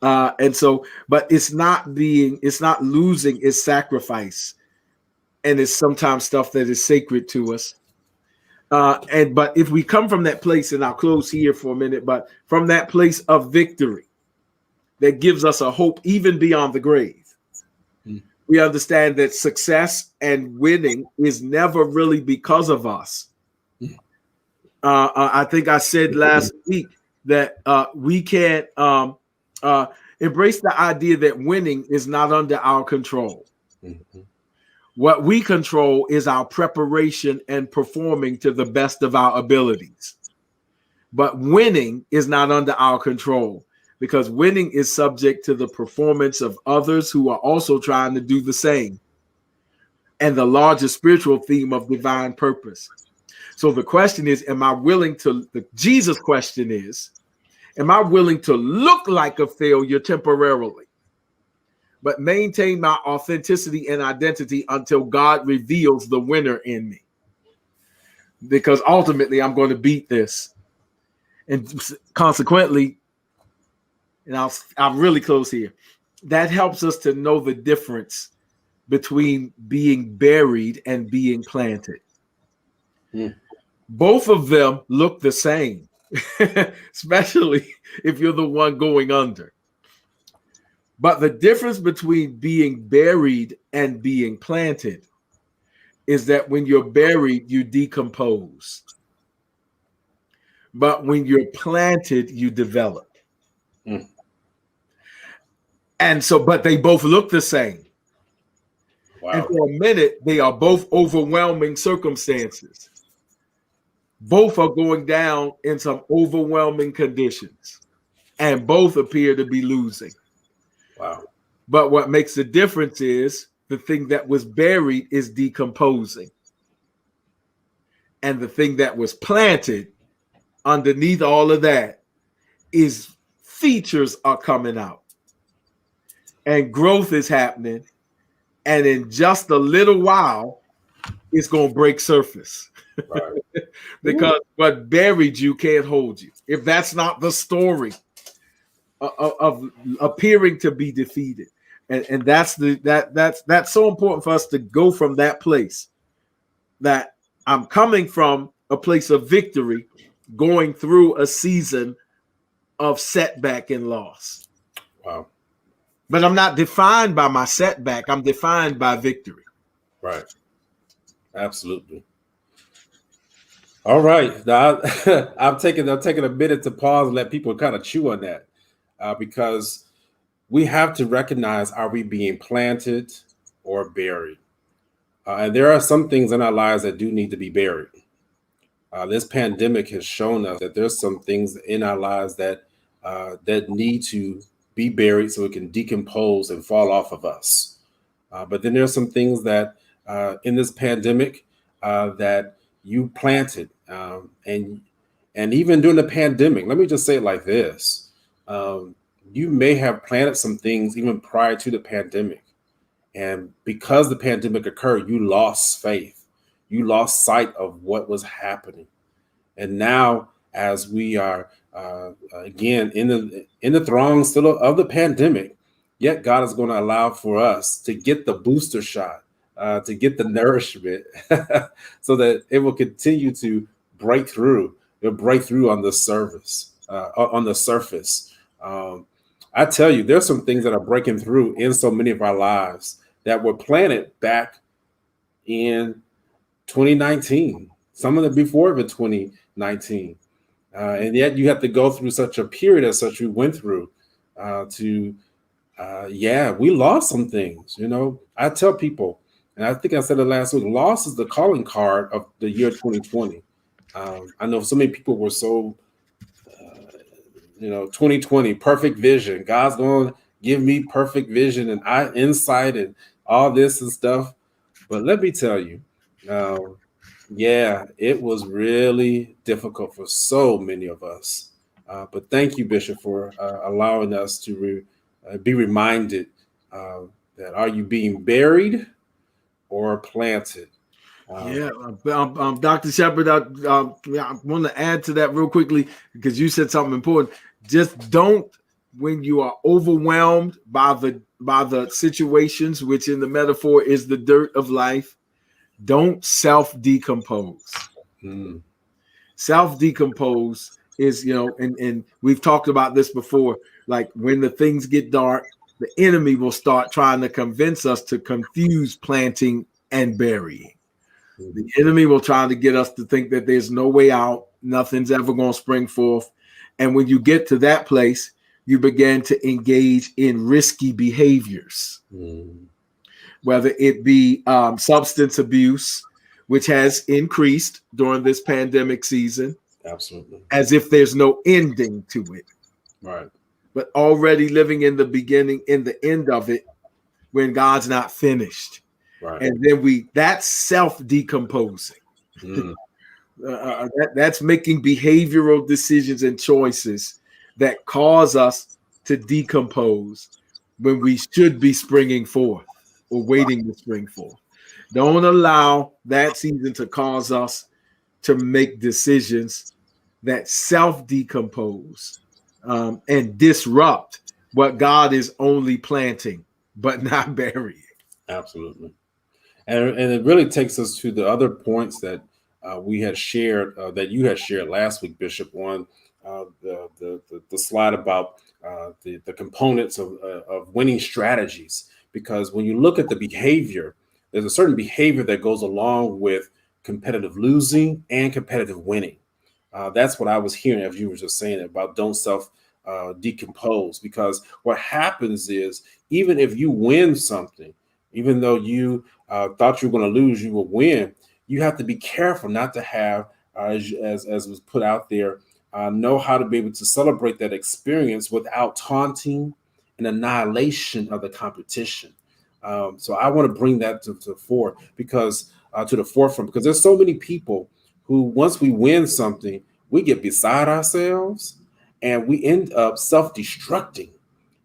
And so, but it's not losing, it's sacrifice. And it's sometimes stuff that is sacred to us. But if we come from that place, and I'll close here for a minute, but from that place of victory that gives us a hope even beyond the grave, we understand that success and winning is never really because of us. I think I said last week that we can't embrace the idea that winning is not under our control. What we control is our preparation and performing to the best of our abilities. But winning is not under our control, because winning is subject to the performance of others who are also trying to do the same, and the larger spiritual theme of divine purpose. So the question is, Jesus' question is, am I willing to look like a failure temporarily, but maintain my authenticity and identity until God reveals the winner in me? Because ultimately, I'm going to beat this. And consequently, and I'll really close here, that helps us to know the difference between being buried and being planted. Both of them look the same, especially if you're the one going under. But the difference between being buried and being planted is that when you're buried, you decompose. But when you're planted, you develop. And so, but they both look the same. Wow. And for a minute, they are both overwhelming circumstances. Both are going down in some overwhelming conditions, and both appear to be losing. Wow. But what makes the difference is the thing that was buried is decomposing. And the thing that was planted underneath all of that is features are coming out. And growth is happening. and in just a little while, it's going to break surface. Right. Because what buried you can't hold you. If that's not the story of appearing to be defeated, and that's so important for us to go from that place, that I'm coming from a place of victory, going through a season of setback and loss. Wow. But I'm not defined by my setback. I'm defined by victory. Right. Absolutely. All right. Now, I'm taking a minute to pause and let people kind of chew on that, because we have to recognize, are we being planted or buried? And there are some things in our lives that do need to be buried. This pandemic has shown us that there's some things in our lives that need to be buried so it can decompose and fall off of us. But then there's some things that in this pandemic that you planted, and even during the pandemic, let me just say it like this: you may have planted some things even prior to the pandemic, and because the pandemic occurred, you lost faith, you lost sight of what was happening, and now as we are again in the throng still of the pandemic, yet God is going to allow for us to get the booster shot, to get the nourishment, so that it will continue to break through. It'll break through on the surface. I tell you, there's some things that are breaking through in so many of our lives that were planted back in 2019. Some of them before even 2019. And yet you have to go through such a period as such we went through we lost some things. I tell people, and I think I said it last week, loss is the calling card of the year 2020. I know so many people were so, 2020, perfect vision. God's going to give me perfect vision and insight and all this and stuff. But let me tell you, it was really difficult for so many of us. But thank you, Bishop, for allowing us to be reminded that are you being buried or planted? Dr. Shepard, I want to add to that real quickly because you said something important. Just don't, when you are overwhelmed by the situations, which in the metaphor is the dirt of life, don't self-decompose. Self-decompose is, and we've talked about this before, like when the things get dark, the enemy will start trying to convince us to confuse planting and burying. The enemy will try to get us to think that there's no way out, nothing's ever going to spring forth. And when you get to that place, you begin to engage in risky behaviors, whether it be substance abuse, which has increased during this pandemic season. Absolutely. As if there's no ending to it. Right. But already living in the beginning, in the end of it, when God's not finished. Right. And then that's self-decomposing. That's making behavioral decisions and choices that cause us to decompose when we should be springing forth or waiting to spring forth. Don't allow that season to cause us to make decisions that self-decompose and disrupt what God is only planting but not burying. Absolutely. And it really takes us to the other points that we had shared, that you had shared last week, Bishop, on the slide about the components of winning strategies. Because when you look at the behavior, there's a certain behavior that goes along with competitive losing and competitive winning. That's what I was hearing as you were just saying about don't decompose, because what happens is even if you win something, even though you thought you were going to lose, you will win. You have to be careful not to have, as was put out there, know how to be able to celebrate that experience without taunting and annihilation of the competition. So I want to bring that to the forefront because there's so many people who, once we win something, we get beside ourselves and we end up self-destructing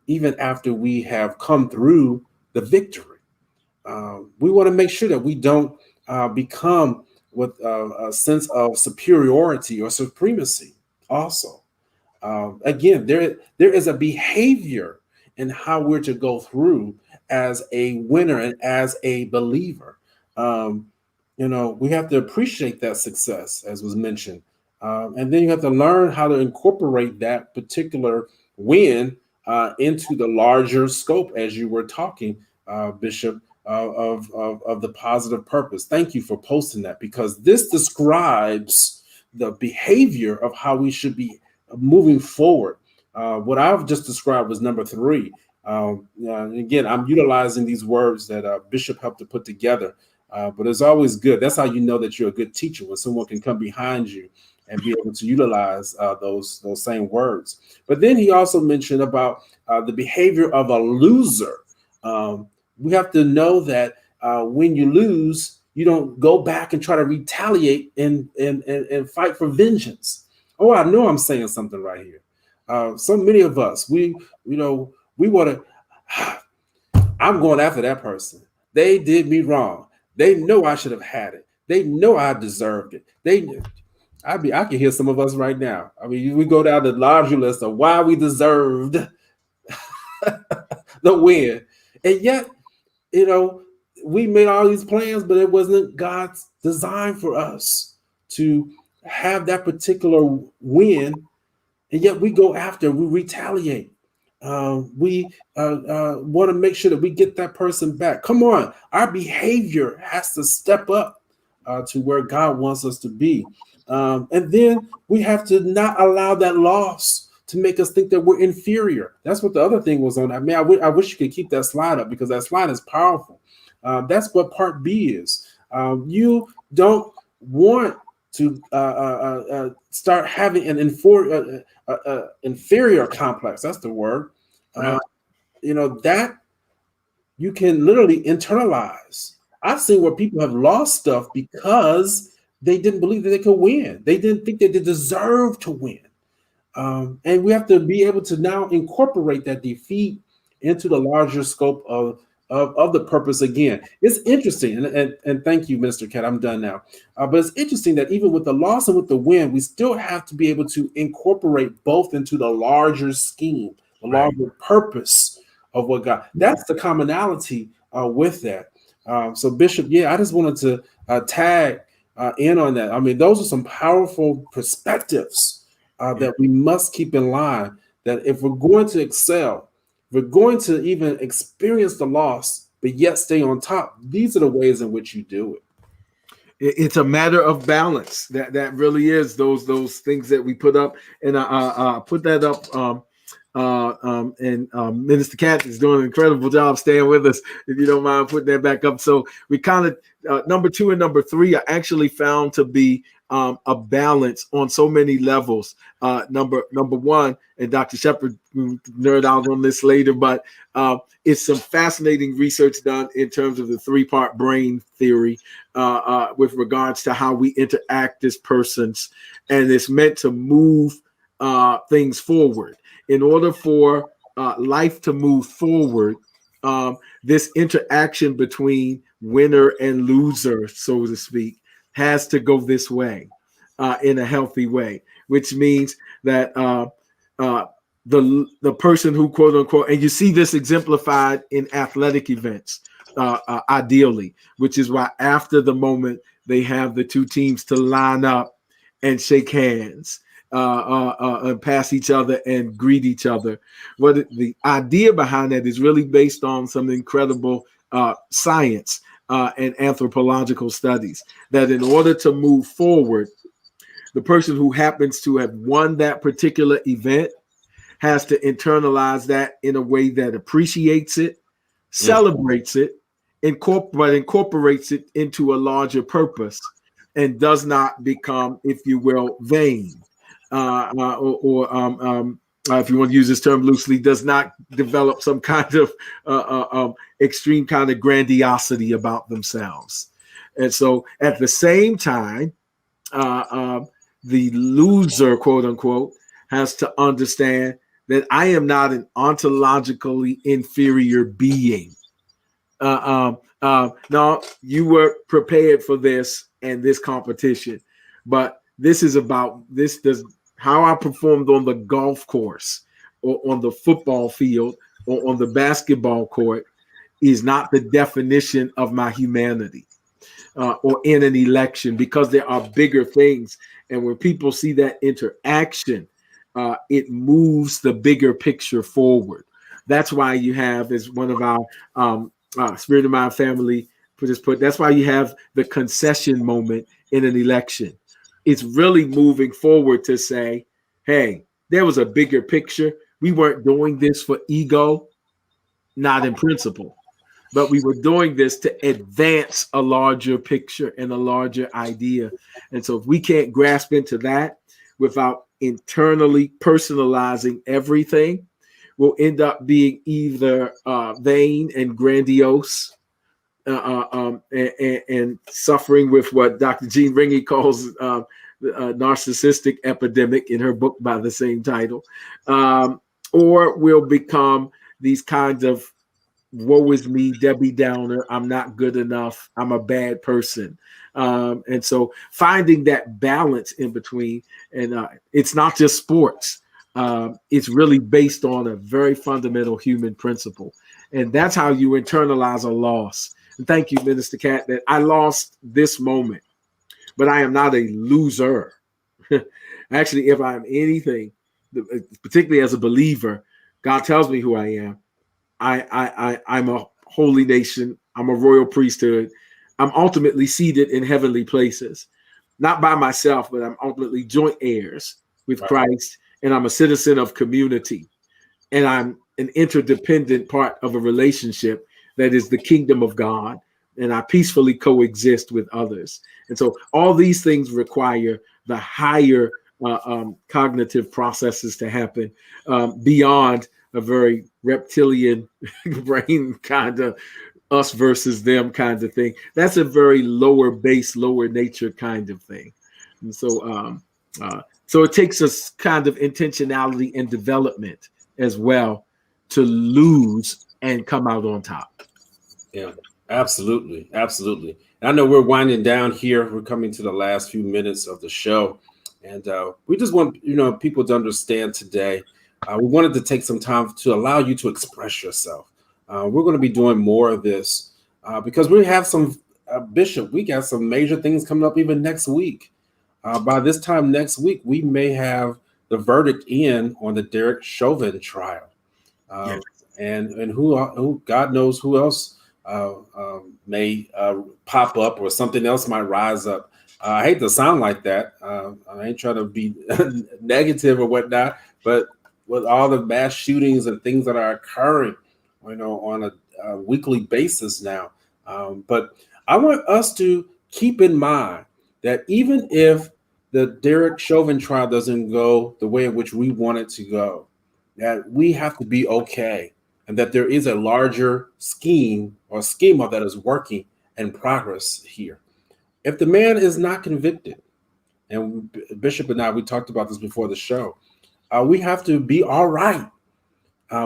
even after we have come through the victory. We want to make sure that we don't become with a sense of superiority or supremacy. Also, again, there is a behavior in how we're to go through as a winner and as a believer. Um, we have to appreciate that success, as was mentioned, and then you have to learn how to incorporate that particular win into the larger scope, as you were talking, Bishop, of the positive purpose. Thank you for posting that, because this describes the behavior of how we should be moving forward. What I've just described was number three. Again, I'm utilizing these words that Bishop helped to put together, but it's always good. That's how you know that you're a good teacher, when someone can come behind you and be able to utilize those same words. But then he also mentioned about the behavior of a loser. We have to know that when you lose, you don't go back and try to retaliate and fight for vengeance. Oh, I know I'm saying something right here. So many of us, we want to. I'm going after that person. They did me wrong. They know I should have had it. They know I deserved it. I can hear some of us right now. I mean, we go down the laundry list of why we deserved the win, and yet, we made all these plans, but it wasn't God's design for us to have that particular win, and yet we go after, we retaliate. We want to make sure that we get that person back. Come on, our behavior has to step up to where God wants us to be. And then we have to not allow that loss to make us think that we're inferior. That's what the other thing was on. I mean, I wish you could keep that slide up, because that slide is powerful. That's what part B is. You don't want to start having an inferior complex. That's the word. That you can literally internalize. I've seen where people have lost stuff because they didn't believe that they could win. They didn't think that they deserved to win. And we have to be able to now incorporate that defeat into the larger scope of the purpose again. It's interesting, and thank you, Mr. Cat. I'm done now. But it's interesting that even with the loss and with the win, we still have to be able to incorporate both into the larger scheme, the larger purpose of what God. That's the commonality with that. So, Bishop, I just wanted to tag in on that. I mean, those are some powerful perspectives that we must keep in line. That if we're going to excel, we're going to even experience the loss, but yet stay on top. These are the ways in which you do it. It's a matter of balance. That really is those things that we put up, and I put that up. And Minister Cat is doing an incredible job staying with us. If you don't mind putting that back up, so we kind of number 2 and number 3 are actually found to be a balance on so many levels. Number 1, and Dr. Shepard nerd out on this later, but it's some fascinating research done in terms of the 3-part brain theory with regards to how we interact as persons, and it's meant to move things forward. In order for life to move forward, this interaction between winner and loser, so to speak, has to go this way in a healthy way, which means that the person who, quote unquote, and you see this exemplified in athletic events, ideally, which is why after the moment they have the 2 teams to line up and shake hands. And pass each other and greet each other. What the idea behind that is really based on some incredible science and anthropological studies, that in order to move forward, the person who happens to have won that particular event has to internalize that in a way that appreciates it, celebrates it, but incorporates it into a larger purpose, and does not become, if you will, vain. If you want to use this term loosely, does not develop some kind of extreme kind of grandiosity about themselves. And so at the same time, the loser, quote unquote, has to understand that I am not an ontologically inferior being. No, you were prepared for this and this competition, but this is about this. Does how I performed on the golf course, or on the football field, or on the basketball court is not the definition of my humanity, or in an election, because there are bigger things. And when people see that interaction, it moves the bigger picture forward. That's why you have, as one of our Spirit of Mind family put, that's why you have the concession moment in an election. It's really moving forward to say, hey, there was a bigger picture. We weren't doing this for ego, not in principle, but we were doing this to advance a larger picture and a larger idea. And so if we can't grasp into that without internally personalizing everything, we'll end up being either vain and grandiose, and suffering with what Dr. Jean Ringy calls narcissistic epidemic in her book by the same title, or we'll become these kinds of woe is me, Debbie Downer, I'm not good enough, I'm a bad person. And so finding that balance in between, and it's not just sports. It's really based on a very fundamental human principle. And that's how you internalize a loss. And thank you, Minister Cat, that I lost this moment, but I am not a loser. Actually, if I'm anything, particularly as a believer, God tells me who I am. I'm a holy nation. I'm a royal priesthood. I'm ultimately seated in heavenly places, not by myself, but I'm ultimately joint heirs with Christ, and I'm a citizen of community, and I'm an interdependent part of a relationship that is the kingdom of God, and I peacefully coexist with others. And so all these things require the higher cognitive processes to happen, beyond a very reptilian brain kind of us versus them kind of thing. That's a very lower base, lower nature kind of thing. And so, so it takes us kind of intentionality and development as well to lose and come out on top. Yeah, absolutely. Absolutely. And I know we're winding down here. We're coming to the last few minutes of the show. And we just want, people to understand today. We wanted to take some time to allow you to express yourself. We're going to be doing more of this because we have some, Bishop, we got some major things coming up even next week. By this time next week, we may have the verdict in on the Derek Chauvin trial. Yes. And who God knows who else may pop up, or something else might rise up. I hate to sound like that. I ain't trying to be negative or whatnot, but with all the mass shootings and things that are occurring, on a weekly basis now. But I want us to keep in mind that even if the Derek Chauvin trial doesn't go the way in which we want it to go, that we have to be okay, and that there is a larger scheme or schema that is working in progress here. If the man is not convicted, and Bishop and I, we talked about this before the show, we have to be all right.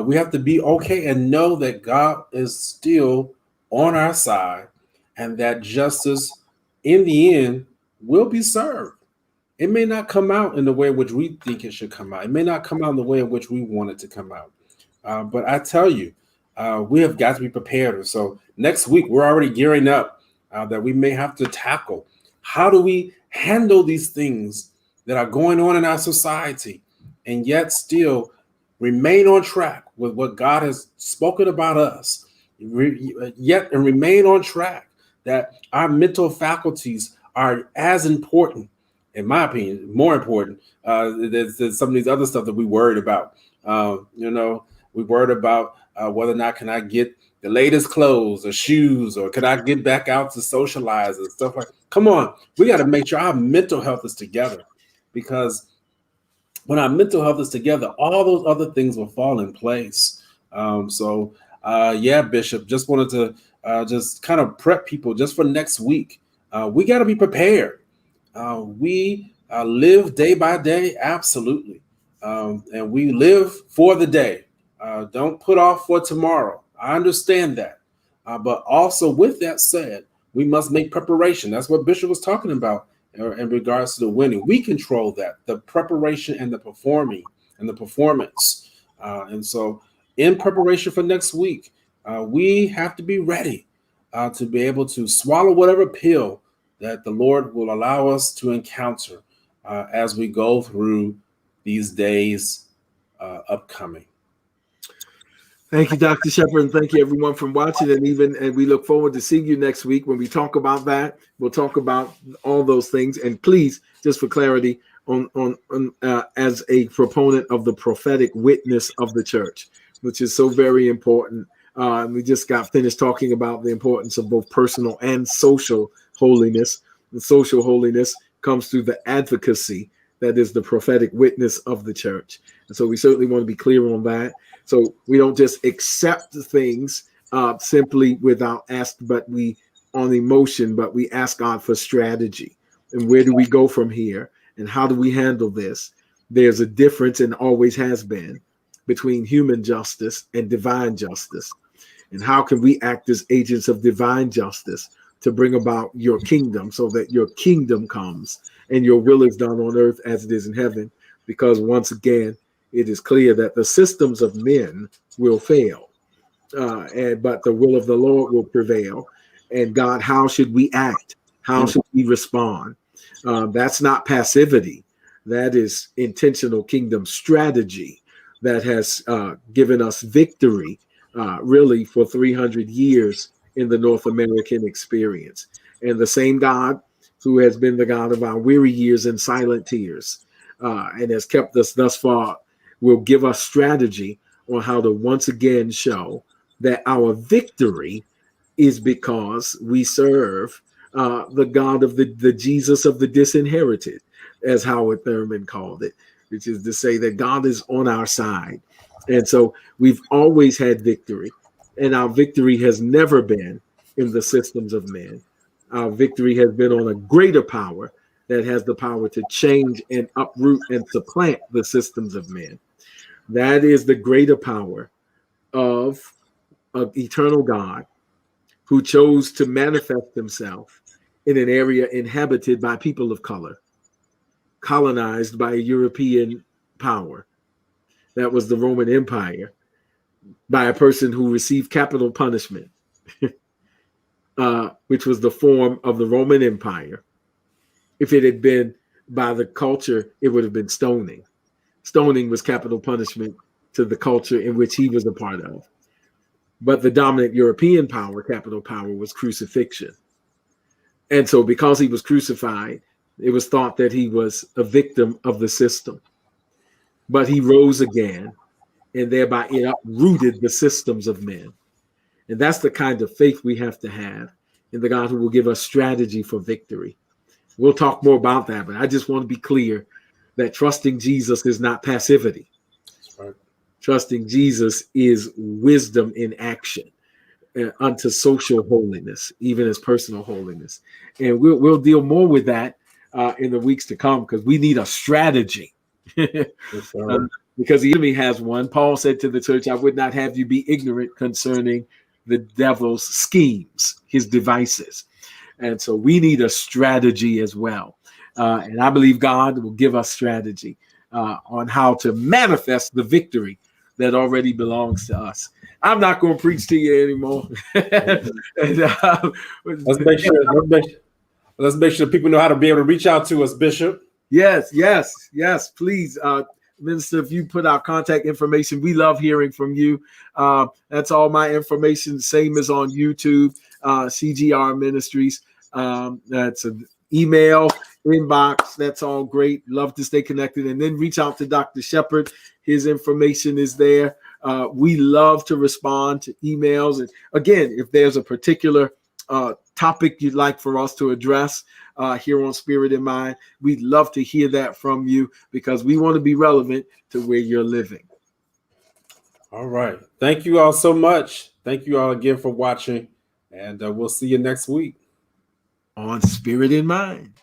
We have to be okay and know that God is still on our side, and that justice in the end will be served. It may not come out in the way in which we think it should come out. It may not come out in the way in which we want it to come out. But I tell you, we have got to be prepared. So next week, we're already gearing up that we may have to tackle. How do we handle these things that are going on in our society, and yet still remain on track with what God has spoken about us, yet and remain on track that our mental faculties are as important, in my opinion, more important than some of these other stuff that we worried about. We worried about whether or not can I get the latest clothes or shoes, or can I get back out to socialize and stuff like that. Come on, we got to make sure our mental health is together, because when our mental health is together, all those other things will fall in place. Bishop, just wanted to just kind of prep people just for next week. We got to be prepared. We live day by day, absolutely. And we live for the day. Don't put off for tomorrow. I understand that. But also, with that said, we must make preparation. That's what Bishop was talking about in regards to the winning. We control that, the preparation and the performing and the performance. And so, in preparation for next week, we have to be ready to be able to swallow whatever pill that the Lord will allow us to encounter as we go through these days upcoming. Thank you, Dr. Shepard, and thank you everyone for watching. And we look forward to seeing you next week when we talk about that. We'll talk about all those things. And please, just for clarity, as a proponent of the prophetic witness of the church, which is so very important. We just got finished talking about the importance of both personal and social holiness. The social holiness comes through the advocacy that is the prophetic witness of the church. And so we certainly want to be clear on that. So we don't just accept things simply without on emotion, but we ask God for strategy. And where do we go from here? And how do we handle this? There's a difference, and always has been, between human justice and divine justice. And how can we act as agents of divine justice to bring about your kingdom, so that your kingdom comes and your will is done on earth as it is in heaven? Because once again, it is clear that the systems of men will fail, but the will of the Lord will prevail. And God, how should we act? How should we respond? That's not passivity. That is intentional kingdom strategy that has given us victory, really, for 300 years in the North American experience. And the same God who has been the God of our weary years and silent tears, and has kept us thus far, will give us strategy on how to once again show that our victory is because we serve the God of the Jesus of the disinherited, as Howard Thurman called it, which is to say that God is on our side. And so we've always had victory, and our victory has never been in the systems of men. Our victory has been on a greater power that has the power to change and uproot and supplant the systems of men. That is the greater power of eternal God, who chose to manifest himself in an area inhabited by people of color, colonized by a European power. That was the Roman Empire, by a person who received capital punishment, which was the form of the Roman Empire. If it had been by the culture, it would have been stoning. Stoning was capital punishment to the culture in which he was a part of. But the dominant European power, capital power, was crucifixion. And so because he was crucified, it was thought that he was a victim of the system. But he rose again, and thereby it uprooted the systems of men. And that's the kind of faith we have to have in the God who will give us strategy for victory. We'll talk more about that, but I just want to be clear that trusting Jesus is not passivity. Right. Trusting Jesus is wisdom in action unto social holiness, even as personal holiness. And we'll deal more with that in the weeks to come, because we need a strategy. Because the enemy has one. Paul said to the church, I would not have you be ignorant concerning the devil's schemes, his devices. And so we need a strategy as well. And I believe God will give us strategy on how to manifest the victory that already belongs to us. I'm not going to preach to you anymore. Let's make sure people know how to be able to reach out to us, Bishop. Yes, please. Minister, if you put our contact information, we love hearing from you. That's all my information. Same as on YouTube, CGR Ministries. That's an email, inbox. That's all great. Love to stay connected. And then reach out to Dr. Shepard. His information is there. We love to respond to emails. And again, if there's a particular topic you'd like for us to address here on Spirit in Mind, we'd love to hear that from you, because we want to be relevant to where you're living. All right. Thank you all so much. Thank you all again for watching, and we'll see you next week On Spirit in Mind.